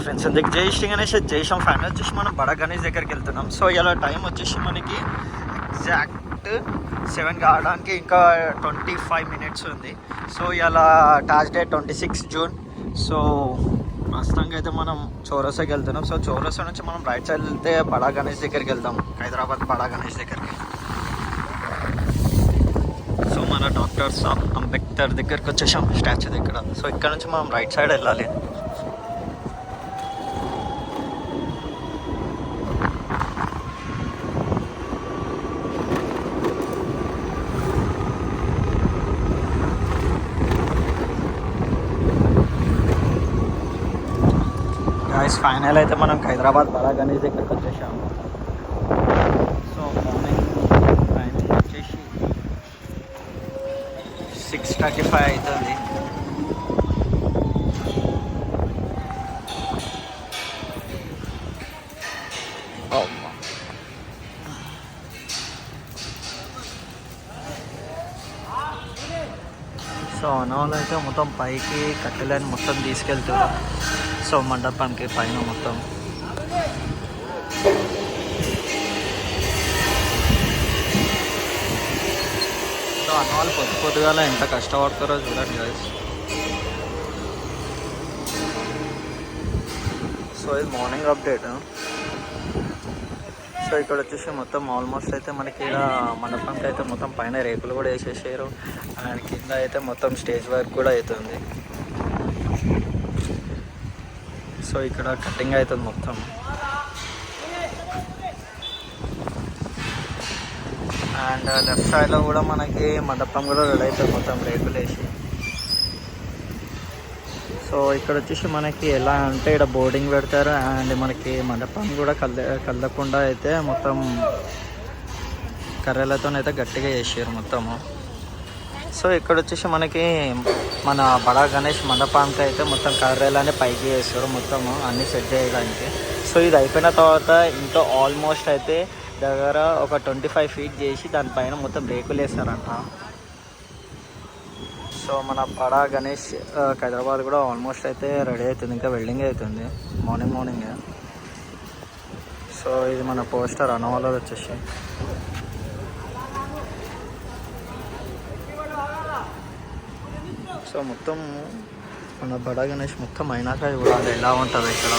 Friends అందుకు జై శ్రీ గణేష్ జై శ్యామ్ ఫ్యామిలీ వచ్చేసి మనం బడా గణేష్ దగ్గరికి వెళ్తున్నాం. సో ఇలా టైం వచ్చేసి మనకి ఎగ్జాక్ట్ 7 కావడానికి ఇంకా 25 మినిట్స్ ఉంది. సో ఇలా థర్స్డే 26 జూన్. సో ప్రస్తుతానికి అయితే మనం చౌరస్తాకి వెళ్తున్నాం. సో చౌరస్తా నుంచి మనం రైట్ సైడ్ వెళ్తే బడా గణేష్ దగ్గరికి వెళ్తాం, హైదరాబాద్ బడా గణేష్ దగ్గరికి. సో మన డాక్టర్ అంబేద్కర్ దగ్గరికి వచ్చేసాం, స్టాచ్యూ దగ్గర. సో ఇక్కడ నుంచి మనం రైట్ సైడ్ వెళ్ళాలి. ఫైనల్ అయితే మనం హైదరాబాద్ బడా గణేష్ దగ్గరికి వచ్చేసాము. సో మార్నింగ్ టైం వచ్చేసి 6:35 అవుతుంది. సో అన్నవాళ్ళు అయితే మొత్తం పైకి కట్టెలని మొత్తం తీసుకెళ్తారు. సో మండపానికి పైన మొత్తం సో అన్నవాళ్ళు పొద్దుగాల ఎంత కష్టపడతారో చూడండి గైస్. సో ఇది మార్నింగ్ అప్డేట్. సో ఇక్కడ వచ్చేసి మొత్తం ఆల్మోస్ట్ అయితే మనకి ఇక్కడ మండపానికి అయితే మొత్తం పైన రేకులు కూడా వేసేసారు. అండ్ కింద అయితే మొత్తం స్టేజ్ వర్క్ కూడా అవుతుంది. సో ఇక్కడ కటింగ్ అవుతుంది మొత్తం. అండ్ లెఫ్ట్ సైడ్లో కూడా మనకి మండపం కూడా రెడీ అవుతుంది మొత్తం రేకులు వేసి. సో ఇక్కడ వచ్చేసి మనకి ఎలా అంటే ఇక్కడ బోర్డింగ్ పెడతారు. అండ్ మనకి మండపం కూడా కదలకుండా అయితే మొత్తం కర్రలతోనైతే గట్టిగా చేసారు మొత్తము. సో ఇక్కడ వచ్చేసి మనకి మన బడా గణేష్ మండపానికి అయితే మొత్తం కర్రలనే పైకి వేస్తారు మొత్తము అన్నీ సెట్ చేయడానికి. సో ఇది అయిపోయిన తర్వాత ఇంకా ఆల్మోస్ట్ అయితే దగ్గర ఒక 25 ఫీట్ చేసి దానిపైన మొత్తం రేకులు వేస్తారంట. సో మన బడా గణేష్ హైదరాబాద్ కూడా ఆల్మోస్ట్ అయితే రెడీ అవుతుంది, ఇంకా వెల్డింగ్ అవుతుంది మార్నింగ్. సో ఇది మన పోస్టర్ అనవాలో వచ్చేసి. సో మొత్తం మన బడా గణేష్ మొత్తం అయినాక చూడాలి ఎలా ఉంటుంది ఇక్కడ.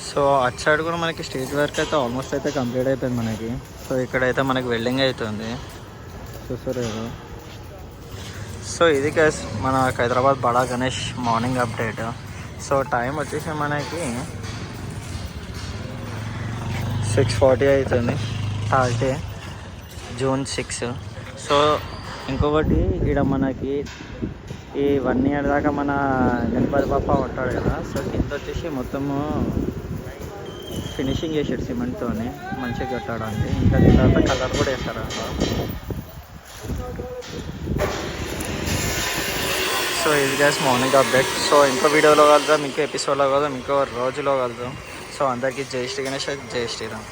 సో అటు సైడ్ కూడా మనకి స్టేజ్ వర్క్ అయితే ఆల్మోస్ట్ అయితే కంప్లీట్ అయిపోయింది మనకి. సో ఇక్కడైతే మనకి వెల్డింగ్ అవుతుంది చూసారు కదా. సో ఇది గైస్ మన హైదరాబాద్ బడా Ganesh morning update. So time వచ్చేసి మనకి 6:40 అవుతుంది, థర్స్డే జూన్ 6. సో ఇంకొకటి ఇక్కడ మనకి ఈ 1 ఇయర్ దాకా మన గణపతి బాప్ప ఉంటాడు కదా. సో కింద వచ్చేసి మొత్తము ఫినిషింగ్ చేసాడు సిమెంట్తో మంచిగా కట్టడానికి. ఇంకా దీని తర్వాత కలర్ కూడా వేస్తారంట. సో ఇది గ్యాస్ మార్నింగ్ అప్డేట్. సో ఇంకో వీడియోలో కలుద్దాం, ఇంకో ఎపిసోడ్లో కలుద్దాం, ఇంకో రోజులో కలుద్దాం. సో అందరికీ జై శ్రీ గణేష్, జై శ్రీరామ్.